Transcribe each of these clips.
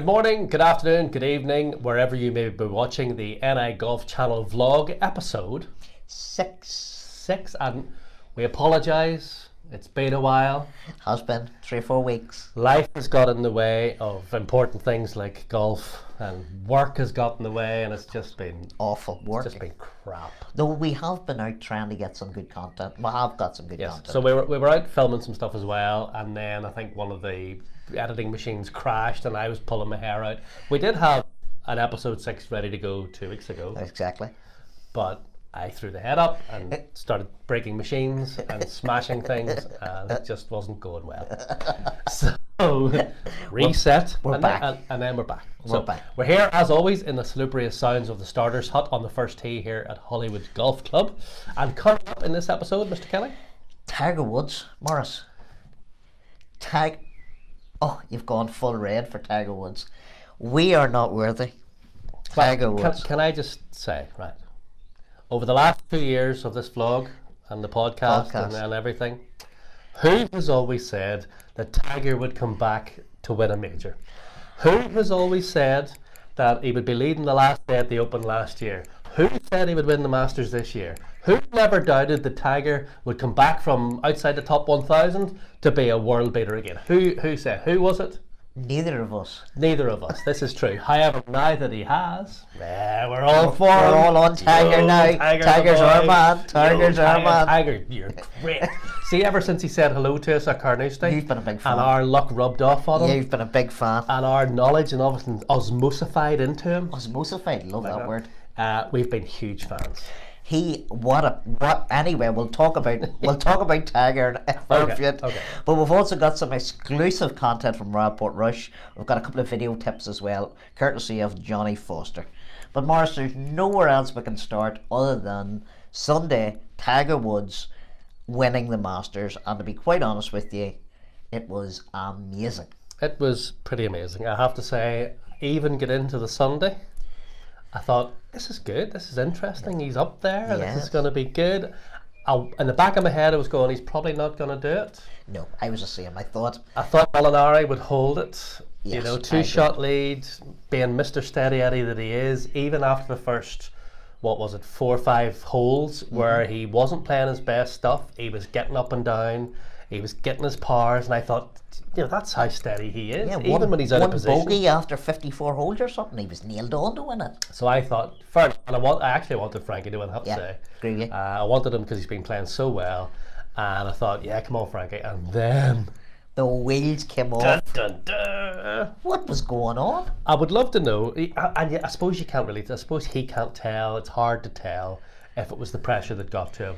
morning, good afternoon, good evening, wherever you may be watching the NI Golf Channel vlog episode 6. And we apologise, it's been a while. Has been 3 or 4 weeks. Life has got in the way of important things like golf, and work has got in the way, and it's just been awful work. It's just been crap. Though we have been out trying to get some good content. We have got some good content. So we were out filming some stuff as well, and then I think one of the editing machines crashed and I was pulling my hair out. We did have an episode 6 ready to go 2 weeks ago. Exactly. But I threw the head up and started breaking machines and smashing things, and it just wasn't going well. So reset, we're back. And then we're back. We're back. We're here as always in the salubrious sounds of the starters hut on the first tee here at Hollywood Golf Club. And coming up in this episode, Mr. Kelly, Tiger Woods, Morris. Oh, you've gone full red for Tiger Woods. We are not worthy. Tiger Woods. Can I just say, right, over the last 2 years of this vlog and the podcast. And everything, who has always said that Tiger would come back to win a major? Who has always said that he would be leading the last day at the Open last year? Who said he would win the Masters this year? Who never doubted that Tiger would come back from outside the top 1,000 to be a world beater again? Who said? Who was it? Neither of us. Neither of us. This is true. However, now that he has, we're all for him. We're all on Tiger now. Tiger's our man. Tiger's our man. Tiger, you're great. See, ever since he said hello to us at Carnoustie, you've been a big fan. And our luck rubbed off on him. You've been a big fan. And our knowledge and everything osmosified into him. Osmosified, love that word. We've been huge fans. Anyway, we'll talk about Tiger for a bit. Okay. But we've also got some exclusive content from Royal Portrush. We've got a couple of video tips as well, courtesy of Johnny Foster. But Morris, there's nowhere else we can start other than Sunday, Tiger Woods winning the Masters, and to be quite honest with you, it was amazing. It was pretty amazing. I have to say, even get into the Sunday, I thought, this is good, this is interesting, he's up there, this is going to be good. In the back of my head I was going, he's probably not going to do it. No, I was the same. I thought Molinari would hold it. Yes, 2-shot lead, being Mr. Steady Eddie that he is, even after the first, 4 or 5 holes where he wasn't playing his best stuff, he was getting up and down, he was getting his pars, and I thought, that's how steady he is, even when he's out of position. One bogey after 54 holes or something, he was nailed on to win it. So I thought, first, and I actually wanted Frankie to win, I have to say. Agree with you. I wanted him because he's been playing so well, and I thought, come on Frankie, and then the wheels came off. Dun, dun, dun. What was going on? I would love to know, and I suppose you can't really, I suppose he can't tell, it's hard to tell if it was the pressure that got to him,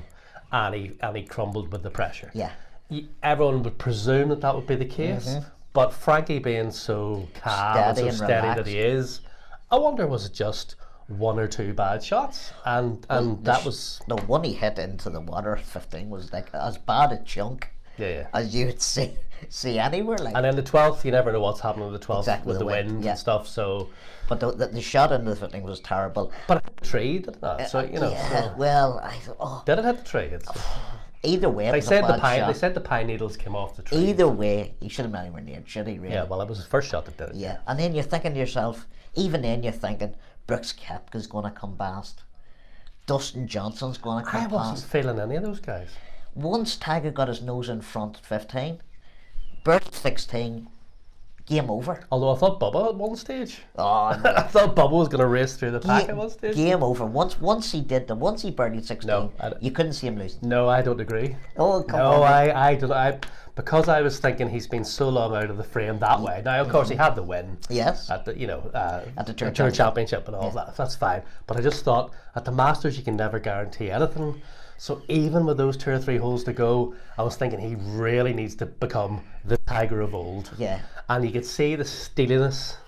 and he crumbled with the pressure. Yeah. Everyone would presume that would be the case, but Frankie being so calm and so steady that he is, I wonder, was it just 1 or 2 bad shots? And that was... The one he hit into the water at 15 was like as bad a chunk as you would see anywhere. And then the 12th, you never know what's happening with the 12th, with the wind and stuff, so... But the shot into the 15 was terrible. But it hit the tree, didn't it? So, well, I thought... Did it hit the tree? Either way, they said the pine needles came off the tree. Either way, he should have been anywhere near it, should he, really? Yeah, well, it was his first shot that did it. Yeah, and then you're thinking to yourself, even then you're thinking, Brooks Koepka's going to come past. Dustin Johnson's going to come past. I wasn't feeling any of those guys. Once Tiger got his nose in front at 15, Bird 16, game over. Although I thought Bubba at one stage. Oh, no. I thought Bubba was going to race through the pack at one stage. Game over. Once he birdied 16, you couldn't see him losing. No, I don't agree. Oh, come on. No, I don't. Because I was thinking he's been so long out of the frame that way. Now, of course, he had the win. Yes. At the at the Tour Championship and all that. That's fine. But I just thought at the Masters you can never guarantee anything. So even with those 2 or 3 holes to go, I was thinking he really needs to become the Tiger of old. Yeah. And you could see the steeliness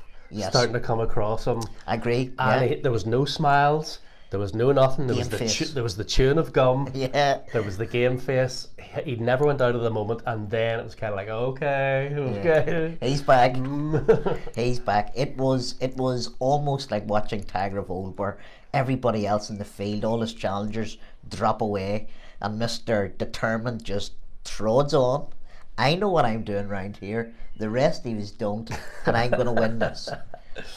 starting to come across him. I agree. And there was no smiles. There was no nothing. There was the chewing of gum. Yeah. There was the game face. He never went out of the moment, and then it was kind of like, okay. He's back. He's back. It was almost like watching Tiger of old, where everybody else in the field, all his challengers, drop away, and Mr. Determined just trods on. I know what I'm doing round here. The rest of you don't, and I'm going to win this.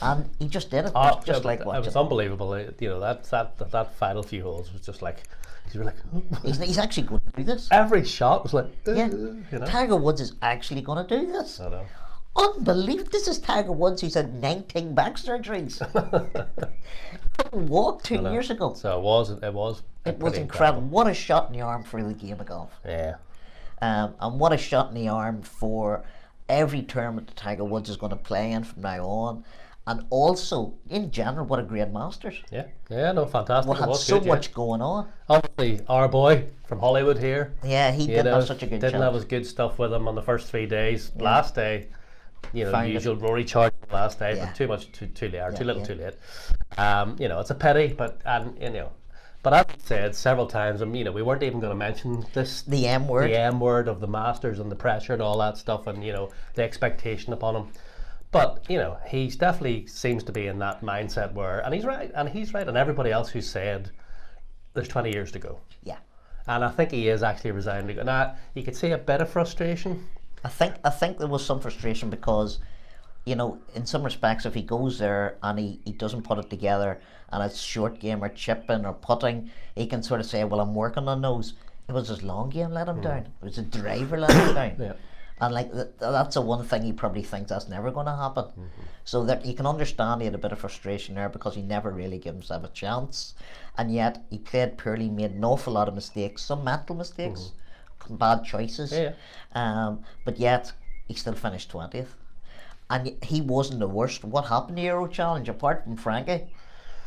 And he just did it. It Oh, was just like watching. it was unbelievable. You know, that final few holes was just like, you were like, He's actually going to do this. every shot was like, Yeah. you know. Tiger Woods is actually going to do this. I know. Unbelievable. This is Tiger Woods who's had 19 back surgeries. Couldn't walk 2 years ago. So it was incredible. What a shot in the arm for the game of golf. Yeah. And what a shot in the arm for every tournament that Tiger Woods is going to play in from now on. And also, in general, what a great Masters. Yeah, no, fantastic. We had so much going on. Obviously, our boy from Hollywood here. Yeah, he didn't have such a good Didn't have his good stuff with him on the first 3 days. Yeah. Last day, you know, the usual Rory charge last day, but too much too late, too little too late. You know, it's a pity, but you know, but as I said several times, you know, we weren't even going to mention this. The M word. The M word of the Masters and the pressure and all that stuff, and you know, the expectation upon him. But you know, he's definitely seems to be in that mindset where, and he's right, and everybody else who said there's 20 years to go. Yeah. And I think he is actually resigned to go. Now you could see a bit of frustration. I think there was some frustration because, you know, in some respects, if he goes there and he doesn't put it together and it's short game or chipping or putting, he can sort of say, well, I'm working on those. It was his long game let him down. It was a driver let him down. Yeah. And like that's the one thing he probably thinks that's never going to happen. So that you can understand he had a bit of frustration there because he never really gave himself a chance, and yet he played poorly, made an awful lot of mistakes, some mental mistakes, bad choices. But yet he still finished 20th, and he wasn't the worst. What happened to the Euro Challenge apart from Frankie?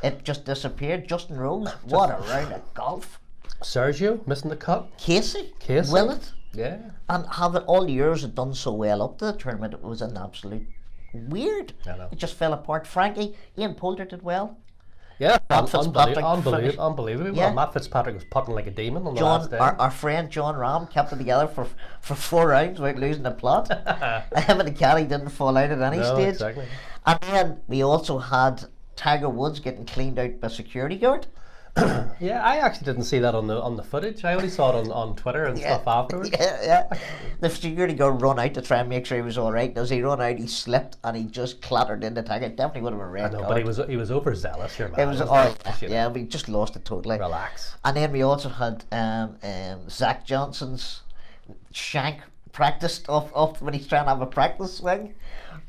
It just disappeared. Justin Rose, what a round of golf. Sergio missing the cut. Casey. Willett. Yeah. And having all the Euros had done so well up to the tournament, it was an absolute weird. I know. It just fell apart. Frankie, Ian Poulter did well. Yeah, Unbelievable. Unbelievable. Yeah. Well, Matt Fitzpatrick was putting like a demon on the last day. Our friend John Ram kept it together for 4 rounds without losing the plot. Him and the caddy didn't fall out at any stage. Exactly. And then we also had Tiger Woods getting cleaned out by security guard. Yeah, I actually didn't see that on the footage. I only saw it on Twitter and stuff afterwards. Yeah. The security guard run out to try and make sure he was all right. As he run out, he slipped and he just clattered into Tiger. It definitely would have been a red card. But he was overzealous here, man. It was we just lost it totally. Relax. And then we also had Zach Johnson's shank practiced off when he's trying to have a practice swing.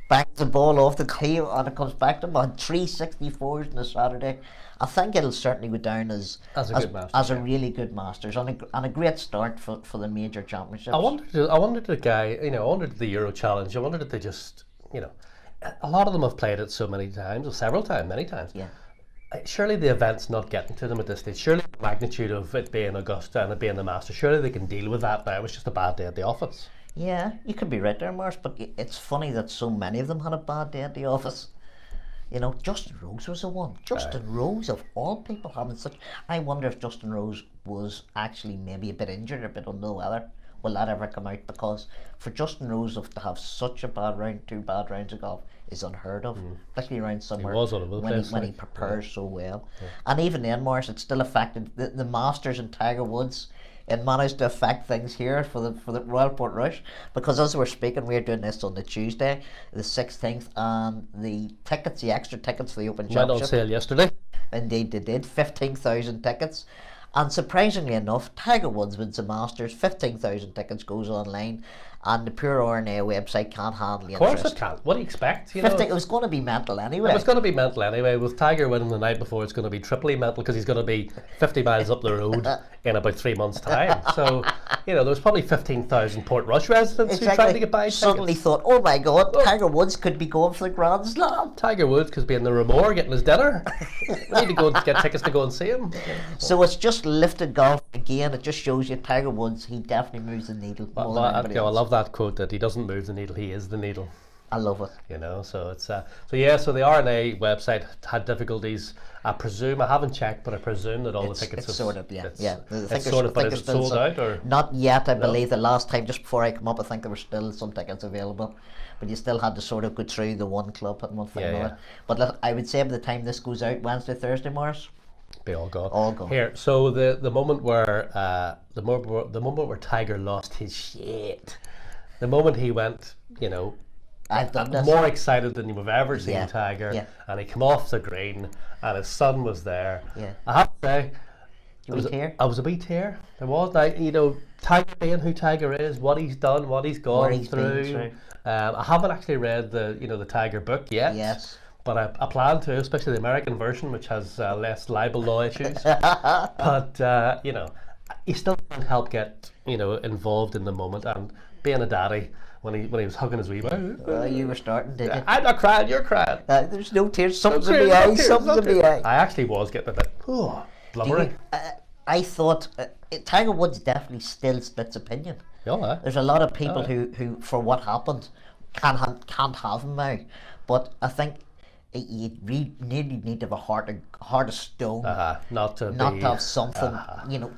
Bangs the ball off the tee and it comes back to him. On 364s on a Saturday. I think it'll certainly go down as a really good Masters and a great start for the major championships. I wondered the guy, you know, I wondered the Euro Challenge. I wondered if they just, you know, a lot of them have played it so many times, or many times. Yeah. Surely the event's not getting to them at this stage. Surely the magnitude of it being Augusta and it being the Masters, surely they can deal with that now. It was just a bad day at the office. Yeah, you could be right there, Mars, but it's funny that so many of them had a bad day at the office. You know, Justin Rose was the one. Justin Rose, of all people, having such... I wonder if Justin Rose was actually maybe a bit injured, a bit under the weather. Will that ever come out? Because for Justin Rose to have such a bad round, 2 bad rounds of golf, is unheard of. Especially around summer when he prepares so well. Yeah. And even then, Morris, it still affected the Masters and Tiger Woods. It managed to affect things here for the Royal Portrush, because as we're speaking, we're doing this on the Tuesday, the 16th, and the extra tickets for the Open Championship went on sale yesterday. Indeed, they did. 15,000 tickets, and surprisingly enough, Tiger Woods wins the Masters. 15,000 tickets goes online, and the pure RNA website can't handle the interest. Of course it can't. What do you expect? It was going to be mental anyway. It was going to be mental anyway. With Tiger winning the night before, it's going to be triply mental because he's going to be 50 miles up the road in about 3 months' time. So, you know, there's probably 15,000 Portrush residents who tried to get by tickets. Suddenly thought, oh my God, Tiger Woods could be going for the Grand Slam. Tiger Woods could be in the Ramore getting his dinner. We need to go and get tickets to go and see him. So it's just lifted golf again. It just shows you Tiger Woods, he definitely moves the needle more than anybody else. I love that quote that he doesn't move the needle, he is the needle. I love it. You know, so it's so the RNA website had difficulties. I presume, I haven't checked, but I presume that all the tickets it's sorted. Yeah. It's sorted, but is it sold out or not yet? I believe the last time, just before I come up, I think there were still some tickets available, but you still had to sort of go through the one club and one thing another. But look, I would say by the time this goes out, Wednesday, Thursday, Morris, be all gone. All gone. Here, so the moment where the moment where Tiger lost his shit, the moment he went, you know, I've done this. More excited than you've ever seen Yeah. Tiger. Yeah. And he came off the green, and his son was there. Yeah. I have to say, You wee tear? I was a wee tear. There was, like, you know, Tiger being who Tiger is, what he's done, what he's gone Where he's been through. through. I haven't actually read the Tiger book yet. Yes. But I plan to, especially the American version, which has less libel law issues. But you know, you still can't help get involved in the moment, and being a daddy when he was hugging his wee boy. You were starting, did you? I'm not crying, you're crying. There's no tears. Something's in the eye. Something's in the eye. I actually was getting a bit blubbery. I thought Tiger Woods definitely still splits opinion. Yeah. There's a lot of people who for what happened can't have him now, but I think you really need to have a heart of stone, not to have something,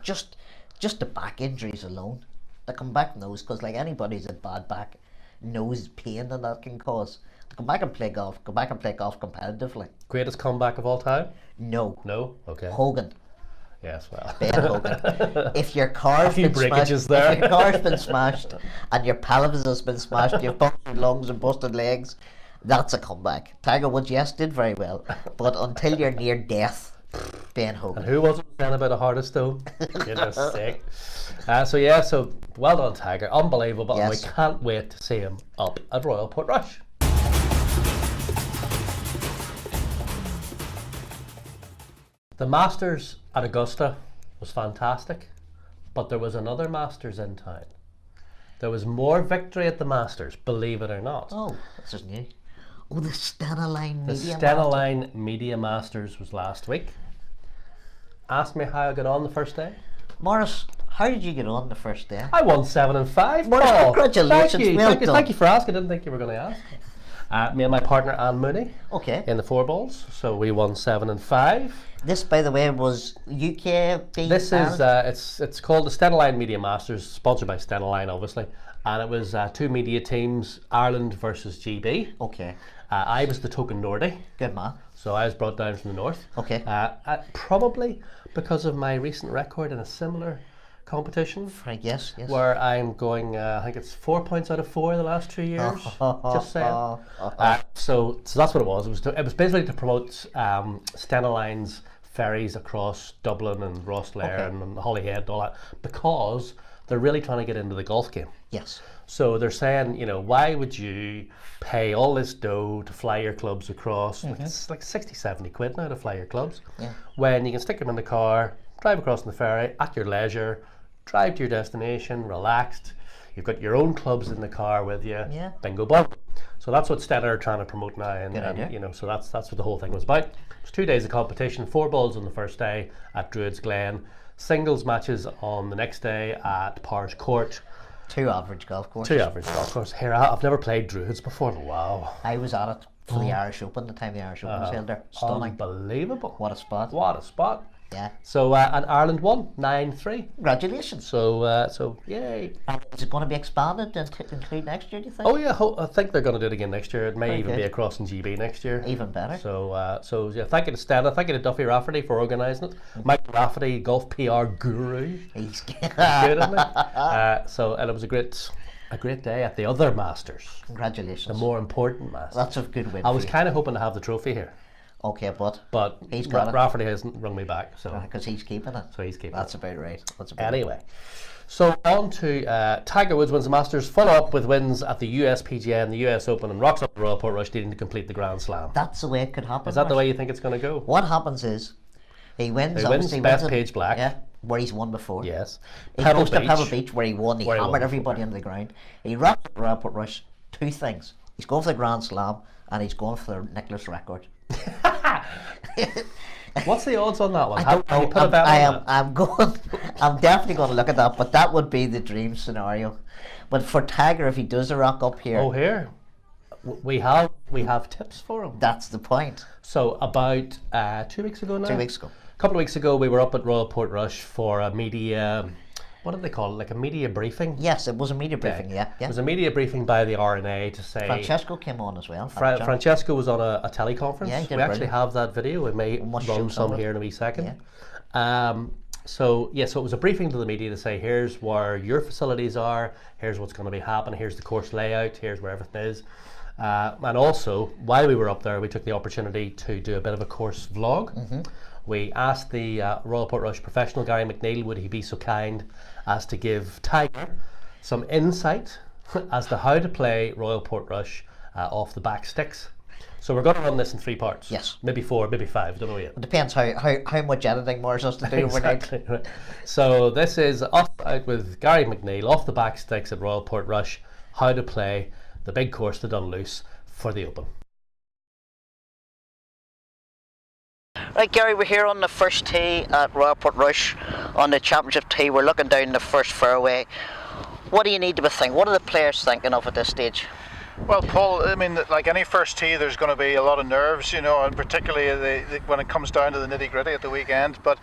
just the back injuries alone. To come back knows, because like anybody's a bad back knows pain that can cause. To come back and play golf competitively. Greatest comeback of all time? No. Okay. Hogan. Yes, well. Ben Hogan. If your car's been smashed, if your car's been smashed and your pelvis has been smashed, you've busted lungs and busted legs, that's a comeback. Tiger Woods, yes, did very well, but until you're near death, Ben Hogan. And who wasn't saying about a heart of stone? Goodness sake. So well done, Tiger. Unbelievable. Yes. And we can't wait to see him up at Royal Portrush. The Masters at Augusta was fantastic, but there was another Masters in town. There was more victory at the Masters, believe it or not. Oh, this is new. Oh, the Stena Line Media Masters was last week. Ask me how I got on the first day. Morris, how did you get on the first day? I won 7 and 5. Morris, Paul, congratulations. Thank you for asking. I didn't think you were going to ask. Me and my partner Anne Mooney. Okay. In the 4 balls, so we won 7 and 5. This, by the way, was UK. This is it's called the Stena Line Media Masters, sponsored by Stena Line, obviously, and it was 2 media teams, Ireland versus GB. Okay. I was the token Nordy. Good man. So I was brought down from the north. Okay. Probably because of my recent record in a similar competition. Yes. Where I'm going, I think it's 4 points out of 4 the last 2 years. Just saying. So that's what it was. It was basically to promote Stena Line's ferries across Dublin and Rosslare and Holyhead and all that, because they're really trying to get into the golf game. Yes. So they're saying, why would you pay all this dough to fly your clubs across? It's like 60, 70 quid now to fly your clubs. Yeah. When you can stick them in the car, drive across in the ferry at your leisure, drive to your destination, relaxed. You've got your own clubs in the car with you. Yeah. Bingo bongo. So that's what Stena are trying to promote now, and so that's what the whole thing was about. It was 2 days of competition, 4 balls on the first day at Druids Glen, singles matches on the next day at Parish Court. 2 average golf courses. 2 average golf courses. Here, I've never played Druids before. Wow. I was at it for the Irish Open, the time the Irish Open was held there. Stunning. Unbelievable. What a spot. What a spot. Yeah. So, and Ireland won 9-3. Congratulations. So yay. And is it going to be expanded to include next year, do you think? Oh yeah, I think they're going to do it again next year. It may even be across in GB next year. Even better. So yeah, thank you to Stena, thank you to Duffy Rafferty for organising it. Mike Rafferty, golf PR guru. He's good, isn't he? And it was a great day at the other Masters. Congratulations. The more important Masters. That's a good win. I was kind of hoping to have the trophy here. Okay, but he's got it. Rafferty hasn't rung me back, so because he's keeping it. So he's keeping That's it. about right. Anyway, so on to Tiger Woods wins the Masters, follow up with wins at the US PGA and the US Open, and rocks up the Royal Portrush, needing to complete the Grand Slam. That's the way it could happen. Is that the way you think it's going to go? What happens is he wins. Best Page Black. Yeah, where he's won before. Yes. He goes to Pebble Beach where he won. He hammered everybody into the ground. He rocked up the Royal Portrush. 2 things. He's going for the Grand Slam and he's going for the Nicklaus record. What's the odds on that one? I don't know. I'm definitely going to look at that, but that would be the dream scenario. But for Tiger, if he does a rock up here, here we have tips for him. That's the point. So about 2 weeks ago now. 2 weeks ago. A couple of weeks ago, we were up at Royal Portrush for a media. What did they call it? Like a media briefing? Yes, it was a media briefing, yeah. It was a media briefing by the RNA to say... Francesco came on as well. Francesco was on a teleconference. Yeah, we actually have that video. We may run some here in a wee second. Yeah. So it was a briefing to the media to say, here's where your facilities are, here's what's going to be happening, here's the course layout, here's where everything is. And also, while we were up there, we took the opportunity to do a bit of a course vlog. We asked the Royal Portrush professional, Gary McNeil, would he be so kind as to give Tiger some insight as to how to play Royal Portrush off the back sticks. So we're going to run this in 3 parts. Yes. Maybe 4, maybe 5, don't know yet. It depends how much editing Mars has to do overnight. Right. So this is out with Gary McNeil, off the back sticks at Royal Portrush, how to play the big course, the Dunluce, for the Open. Right, Gary, we're here on the first tee at Royal Portrush on the championship tee. We're looking down the first fairway. What do you need to be thinking? What are the players thinking of at this stage? Well, Paul, I mean, like any first tee, there's going to be a lot of nerves, you know, and particularly when it comes down to the nitty-gritty at the weekend. But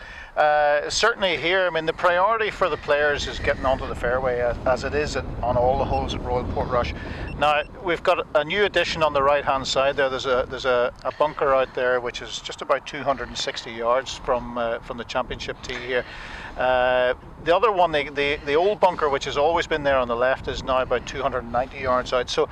certainly here, I mean, the priority for the players is getting onto the fairway, as it is on all the holes at Royal Portrush. Now, we've got a new addition on the right-hand side there. There's a bunker out there which is just about 260 yards from the championship tee here. The other one, the old bunker, which has always been there on the left, is now about 290 yards out. So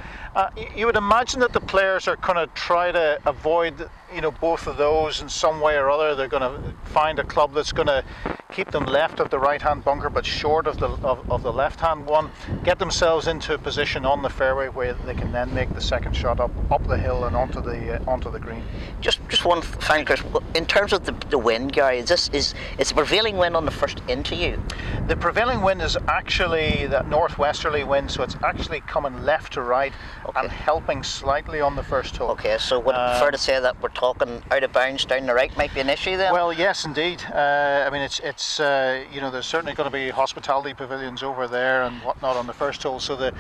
you would imagine that the players are going to try to avoid, you know, both of those in some way or other. They're going to find a club that's going to keep them left of the right-hand bunker but short of the left-hand one, get themselves into a position on the fairway where they can then make the second shot up the hill and onto the green. Just one final question. In terms of the wind, Gary, is the prevailing wind on the first into you? The prevailing wind is actually that northwesterly wind, so it's actually coming left to right and helping slightly on the first hole. Okay, so would it prefer to say that we're talking out of bounds down the right might be an issue then? Well, yes, indeed. I mean, it's you know, there's certainly going to be hospitality pavilions over there and whatnot on the first hole, so the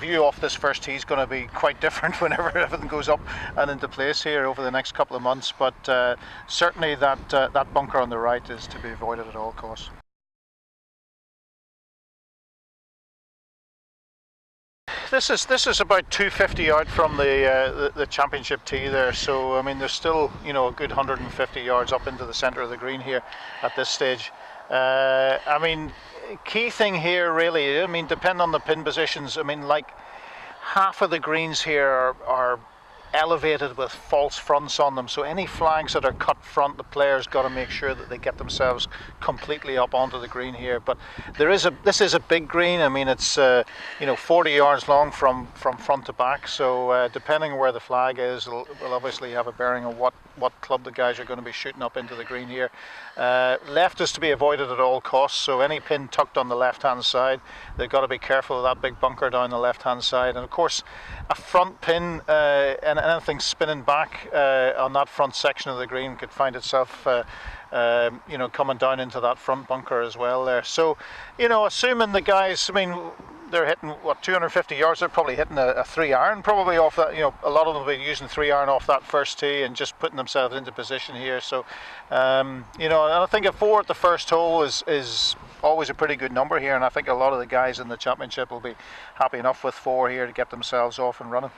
view off this first tee is going to be quite different whenever everything goes up and into place here over the next couple of months. But certainly that bunker on the right is to be avoided at all costs. This is about 250 out from the championship tee there, so I mean there's still, you know, a good 150 yards up into the centre of the green here at this stage. I mean, key thing here really, I mean, depending on the pin positions, I mean, like half of the greens here are elevated with false fronts on them, so any flags that are cut front, the players got to make sure that they get themselves completely up onto the green here. But this is a big green. I mean, it's 40 yards long from front to back, so depending on where the flag is, will obviously have a bearing on what club the guys are going to be shooting up into the green here. Left is to be avoided at all costs, so any pin tucked on the left hand side, they've got to be careful of that big bunker down the left hand side. And of course a front pin and anything spinning back on that front section of the green could find itself coming down into that front bunker as well there. So, you know, assuming the guys, I mean, they're hitting 250 yards, they're probably hitting a 3-iron probably off that. You know, a lot of them will be using 3-iron off that first tee and just putting themselves into position here. So and I think a 4 at the first hole is always a pretty good number here, and I think a lot of the guys in the championship will be happy enough with 4 here to get themselves off and running.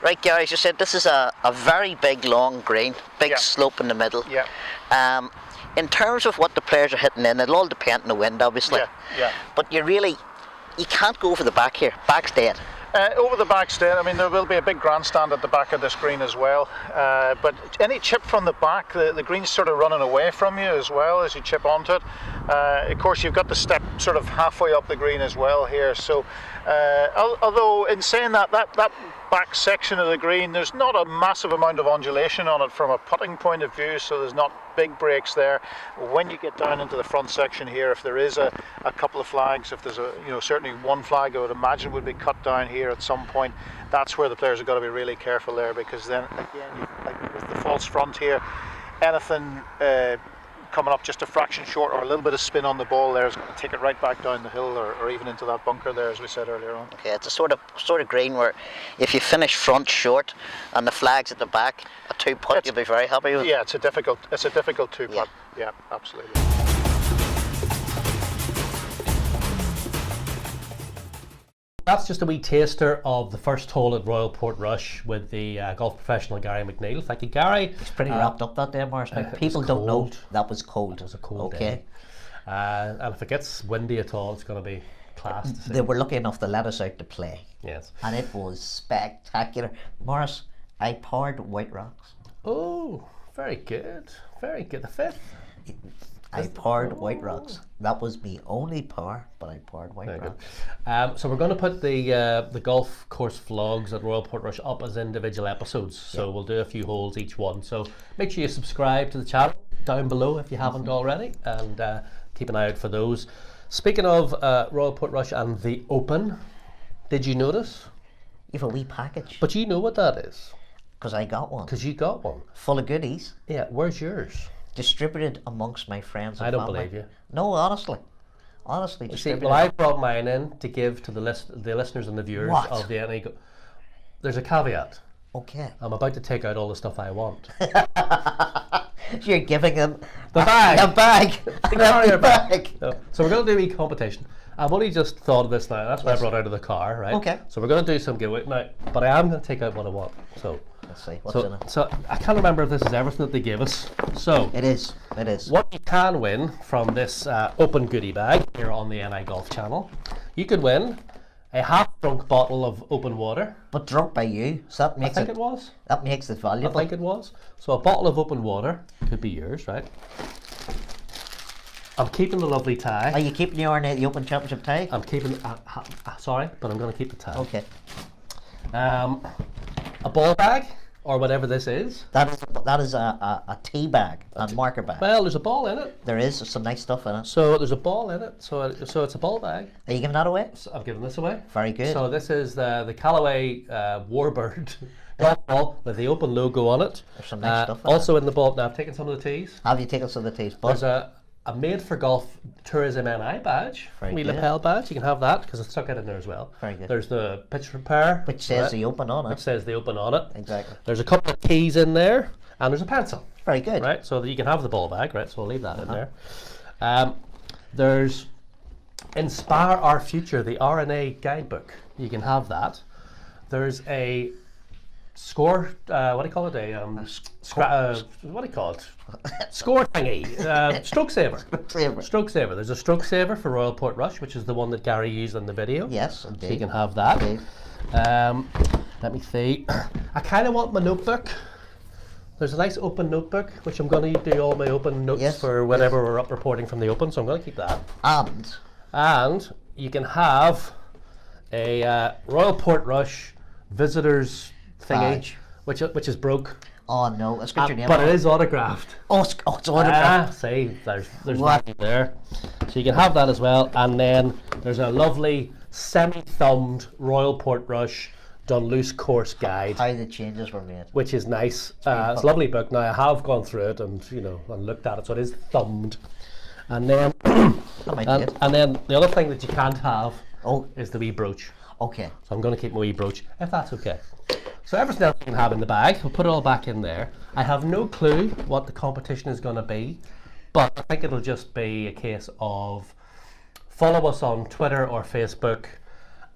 Right, Gary, as you said, this is a very big, long green, big slope in the middle. Yeah. In terms of what the players are hitting in, it'll all depend on the wind, obviously. Yeah. But you can't go over the back here. Back's dead. Over the back's dead. I mean, there will be a big grandstand at the back of this green as well. But any chip from the back, the green's sort of running away from you as well as you chip onto it. Of course, you've got the step sort of halfway up the green as well here. So, although in saying that back section of the green, there's not a massive amount of undulation on it from a putting point of view, so there's not big breaks there. When you get down into the front section here, if there is a couple of flags, if there's certainly one flag I would imagine would be cut down here at some point, that's where the players have got to be really careful there, because then again, like with the false front here, anything coming up just a fraction short or a little bit of spin on the ball there is going to take it right back down the hill or even into that bunker there, as we said earlier on. Okay, it's a sort of green where if you finish front short and the flag's at the back, a 2-putt, you'll be very happy with it. Yeah, it's a difficult 2-putt. Yeah, absolutely. that's just a wee taster of the first hole at Royal Portrush with the golf professional Gary McNeil. Thank you, Gary. It's pretty wrapped up that day, Morris. Now, people don't know that was cold. It was a cold day. And if it gets windy at all, it's going to be class to see. They were lucky enough to let us out to play. Yes. And it was spectacular. Morris, I parred White Rocks. Oh, very good. Very good. The fifth. I parred White Rocks. That was me only par, but I parred White Rocks. So we're going to put the golf course vlogs at Royal Portrush up as individual episodes. So we'll do a few holes each one. So make sure you subscribe to the channel down below if you haven't already, and keep an eye out for those. Speaking of Royal Portrush and the Open, did you notice? You have a wee package. But you know what that is. Because I got one. Because you got one. Full of goodies. Yeah, where's yours? Distributed amongst my friends and I don't family. believe you. No, honestly, distributed. See, well, I brought mine in to give to the listeners and the viewers of the NA. There's a caveat. Okay. I'm about to take out all the stuff I want. You're giving them the bag. The bag. The bag. No. So we're going to do a competition. I've only just thought of this now. That's why I brought out of the car, right? Okay. So we're going to do some giveaway now, but I am going to take out what I want. So let's see what's in it. So I can't remember if this is everything that they gave us. So it is. It is. What you can win from this open goodie bag here on the NI Golf channel, you could win a half-drunk bottle of open water. But drunk by you, so that makes I think it was. That makes it valuable. I think it was. So a bottle of open water could be yours, right? I'm keeping the lovely tie. Are you keeping the Open Championship tie? I'm keeping. Sorry, but I'm going to keep the tie. Okay. A ball bag or whatever this is. That is a tea bag, a marker bag. Well, there's a ball in it. There is some nice stuff in it. So there's a ball in it. So it's a ball bag. Are you giving that away? So I'm giving this away. Very good. So this is the Callaway Warbird golf ball with the Open logo on it. There's some nice stuff in also it. In the ball. Now I've taken some of the tees. Have you taken some of the tees? There's a made for golf tourism NI badge, Very good. Lapel badge. You can have that because it's stuck in there as well. Very good. There's the pitch repair, which says the Open on it. Which says the Open on it. Exactly. There's a couple of keys in there, and there's a pencil. Very good. Right, so that you can have the ball bag. Right, so we'll leave that in there. There's Inspire Our Future, the RNA guidebook. You can have that. There's a score. What do you call it? What do you call it? Score thingy. Stroke saver. Stroke saver. There's a stroke saver for Royal Portrush, which is the one that Gary used in the video. Yes, indeed. So you can have that. Let me see. I kind of want my notebook. There's a nice open notebook, which I'm going to do all my open notes for whenever we're up reporting from the Open. So I'm going to keep that. And you can have a Royal Portrush visitors thingy, which is broke. Oh no, it's got your name but on it is autographed. Oh, it's autographed. See, there's value there. So you can have that as well. And then there's a lovely semi-thumbed Royal Portrush done loose course guide. How the changes were made. Which is nice. It's a lovely book. Now I have gone through it and and looked at it, so it is thumbed. And then and then the other thing that you can't have is the wee brooch. Okay. So I'm going to keep my wee brooch, if that's okay. So everything else you can have in the bag, we'll put it all back in there. I have no clue what the competition is going to be, but I think it'll just be a case of follow us on Twitter or Facebook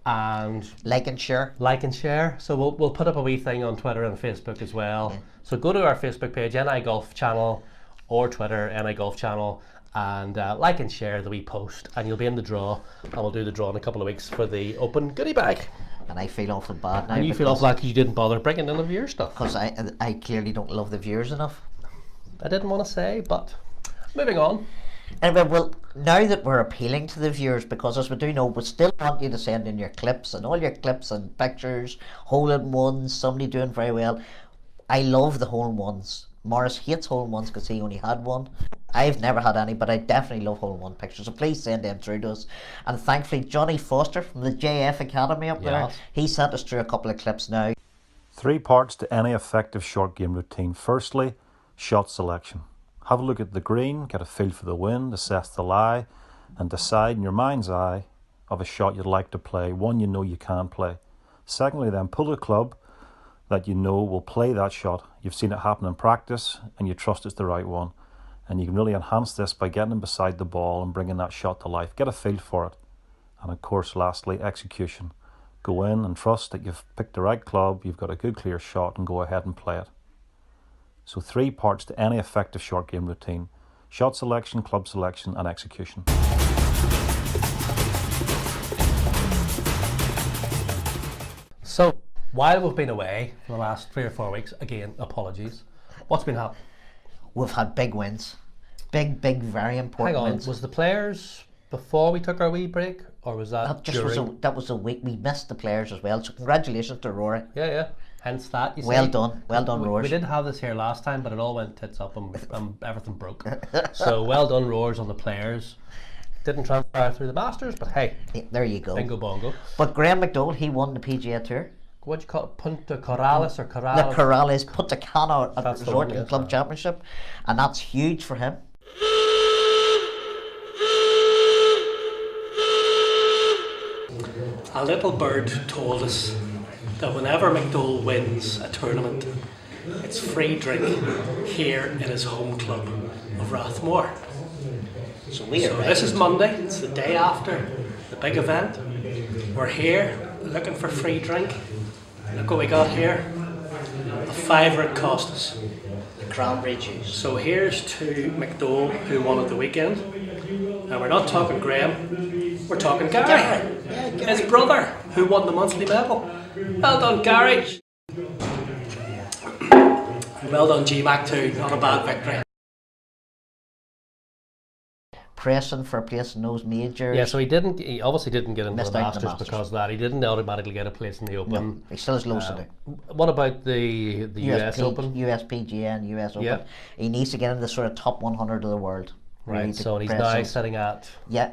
and like and share. So we'll put up a wee thing on Twitter and Facebook as well. Yeah. So go to our Facebook page, NI Golf Channel, or Twitter, NI Golf Channel, and like and share the wee post, and you'll be in the draw, and we'll do the draw in a couple of weeks for the Open goodie bag. And I feel awful bad now. And you feel awful bad because you didn't bother bringing in the viewer stuff. Because I clearly don't love the viewers enough. I didn't want to say, but moving on. Anyway, well, now that we're appealing to the viewers, because as we do know, we still want you to send in your clips and all your clips and pictures, hole-in-ones, somebody doing very well. I love the hole-in-ones. Morris hates hole-in-ones because he only had one. I've never had any, but I definitely love hole-in-one pictures, so please send them through to us. And thankfully, Johnny Foster from the JF Academy up there, he sent us through a couple of clips now. 3 parts to any effective short game routine. Firstly, shot selection. Have a look at the green, get a feel for the wind, assess the lie, and decide in your mind's eye of a shot you'd like to play, one you know you can play. Secondly, then, pull a club that you know will play that shot. You've seen it happen in practice and you trust it's the right one. And you can really enhance this by getting them beside the ball and bringing that shot to life. Get a feel for it. And of course, lastly, execution. Go in and trust that you've picked the right club, you've got a good clear shot, and go ahead and play it. So 3 parts to any effective short game routine: shot selection, club selection, and execution. So, while we've been away for the last 3 or 4 weeks, again, apologies, what's been happening? We've had big wins. Big, very important wins. Was the players before we took our wee break, or was that during? That was a week. We missed the players as well, so congratulations to Rory. Yeah. Hence that, you see. Well done, Rory. We did have this here last time, but it all went tits up and everything broke. So well done, Roars, on the players. Didn't transfer through the Masters, but hey. There you go. Bingo bongo. But Graham McDowell, he won the PGA Tour. What do you call it? Punta Corrales or Corrales? The Corrales Punta Cana Resort and Club Championship, and that's huge for him. A little bird told us that whenever McDowell wins a tournament, it's free drink here in his home club of Rathmore. So this is Monday, it's the day after the big event. We're here looking for free drink. Look what we got here. A £5 it cost us. The cranberry juice. So here's to McDowell, who won at the weekend. And we're not talking Graham, we're talking Gary. His brother, who won the monthly medal. Well done, Gary. Well done, GMAC too. Not a bad victory. Pressing for a place in those majors. Yeah, so he obviously didn't get into the Masters because of that. He didn't automatically get a place in the Open. No, he still has loads to do. What about the US Open? US PGA and US Open. Yeah. He needs to get into the sort of top 100 of the world. Right, so he's now sitting at... Yeah,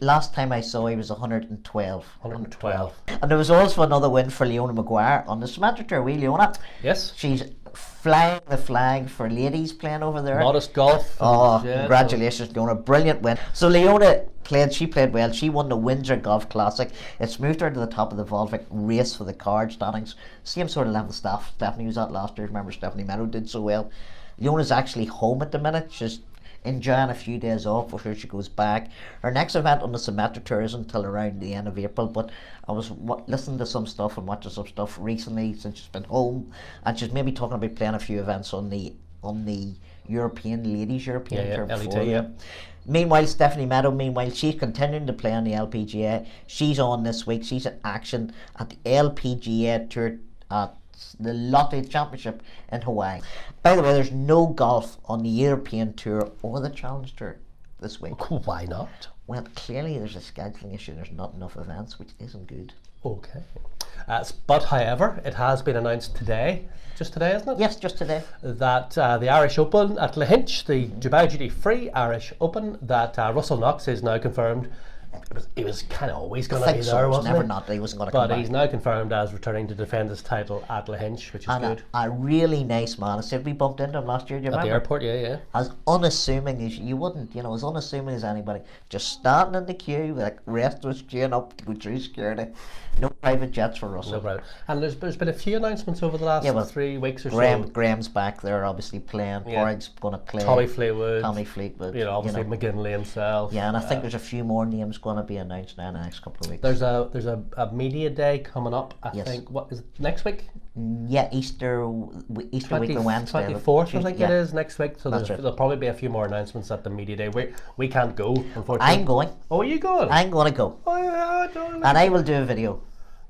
last time I saw he was 112. 112. And there was also another win for Leona Maguire on the Symmetric Tour. Leona. Yes. She's flying the flag for ladies playing over there. Modest golf. Oh, yeah, congratulations, Leona. Brilliant win. So Leona played well. She won the Windsor Golf Classic. It's moved her to the top of the Volvic race for the card standings. Same sort of level staff Stephanie was at last year. Remember, Stephanie Meadow did so well. Leona's actually home at the minute. She's enjoying a few days off before she goes back. Her next event on the Symmetric Tour isn't until around the end of April, but I was listening to some stuff and watching some stuff recently since she's been home, and she's maybe talking about playing a few events on the European Ladies European Tour before. LET, Meanwhile, Stephanie Meadow, she's continuing to play on the LPGA. She's on this week. She's in action at the LPGA Tour at the Lotte Championship in Hawaii. By the way, there's no golf on the European Tour or the Challenge Tour this week. Why not? Well, clearly there's a scheduling issue. There's not enough events, which isn't good. Okay. But however, it has been announced today, just today, isn't it? Yes, just today. That the Irish Open at Lahinch, the Dubai Duty Free Irish Open, that Russell Knox is now confirmed. He was kind of always going to be there, wasn't he? Never he wasn't going to come back. But he's now confirmed as returning to defend his title at Lahinch, which is good. A really nice man. I said we bumped into him last year, do you remember? At the airport, yeah. As unassuming as you wouldn't, as unassuming as anybody. Just standing in the queue, like rest was queuing up to go through security. No private jets for Russell. No private. And there's been a few announcements over the last 3 weeks or so. Graham's back there, obviously playing. Porrig's going to play. Tommy Fleetwood. Obviously McGinley himself. Yeah, and I think there's a few more names going to be announced now in the next couple of weeks. There's a media day coming up. I think. What is it, next week? Yeah, Easter week on Wednesday. 24th, I think it is next week. So there'll probably be a few more announcements at the media day. We can't go, unfortunately. I'm going. Oh, are you going? I'm going to go. Oh, yeah, and I will do a video.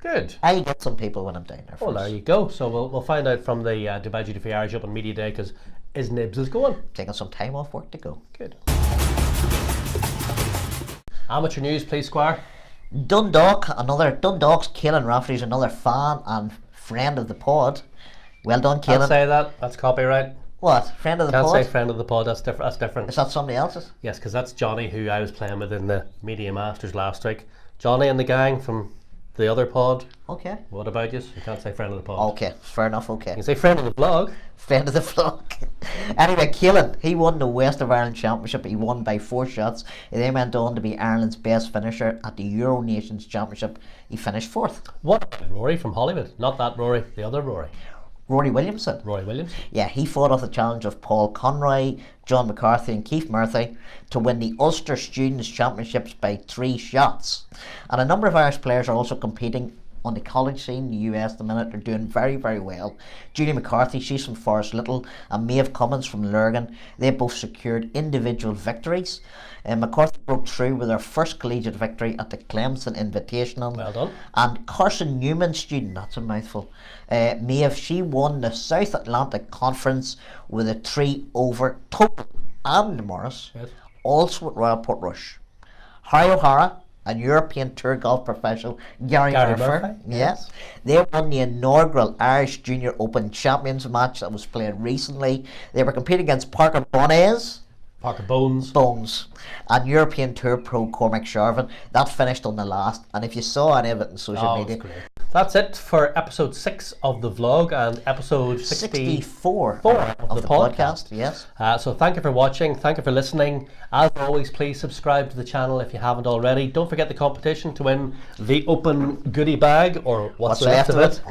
Good. I'll get some people when I'm down there. Well, there you go. So we'll find out from the Dubai Duty Free Irish Open media day, because his Nibs is going. Taking some time off work to go. Good. Amateur news, please, Squire. Dundalk's Caelan Rafferty's another fan and friend of the pod. Well done, Caelan. Can't say that. That's copyright. What? Friend of the pod? Can't say friend of the pod. That's different. Is that somebody else's? Yes, because that's Johnny, who I was playing with in the Media Masters last week. Johnny and the gang from the other pod. Okay. What about you? You can't say friend of the pod. Okay, fair enough, okay. You can say friend of the vlog. Friend of the vlog. Anyway, Caelan, he won the West of Ireland Championship. He won by 4 shots. He then went on to be Ireland's best finisher at the Euro Nations Championship. He finished 4th. What? Rory from Hollywood. Not that Rory, the other Rory. Rory Williamson. Yeah, he fought off the challenge of Paul Conroy, John McCarthy and Keith Murphy to win the Ulster Students' Championships by 3 shots. And a number of Irish players are also competing on the college scene in the US at the minute. They're doing very, very well. Julie McCarthy, she's from Forest Little, and Maeve Cummins from Lurgan. They both secured individual victories. McCarthy broke through with her first collegiate victory at the Clemson Invitational. Well done. And Carson Newman, student, that's a mouthful. Maeve, she won the South Atlantic Conference with a 3-over total. And Morris, yes, also at Royal Portrush. Harry O'Hara and European Tour golf professional Gary Murphy. Yes. They won the inaugural Irish Junior Open Champions match that was played recently. They were competing against Parker Bones, and European Tour pro Cormac Sharvin. That finished on the last, and if you saw any of it on social media, that's it for episode 6 of the vlog and episode 64 of the podcast. Yes. So thank you for watching. Thank you for listening. As always, please subscribe to the channel if you haven't already. Don't forget the competition to win the open goodie bag, or what's left of it.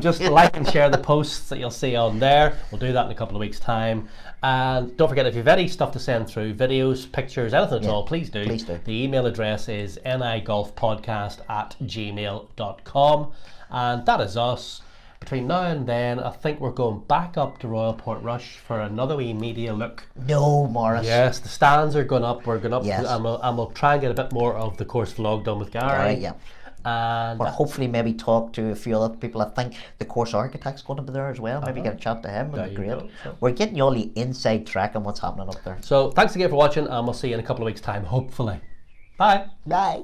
Just like and share the posts that you'll see on there. We'll do that in a couple of weeks' time. And don't forget, if you have any stuff to send through, videos, pictures, anything at all, please do. The email address is nigolfpodcast@gmail.com. And that is us. Between now and then, I think we're going back up to Royal Portrush for another wee media look. No, Morris. Yes, the stands are going up. We're going up, yes, and we'll try and get a bit more of the course vlog done with Gary. Yeah. And or hopefully maybe talk to a few other people. I think the course architect's going to be there as well. Maybe get a chat to him. Would be great. We're getting you all the inside track on what's happening up there. So thanks again for watching, and we'll see you in a couple of weeks' time, hopefully. Bye. Bye.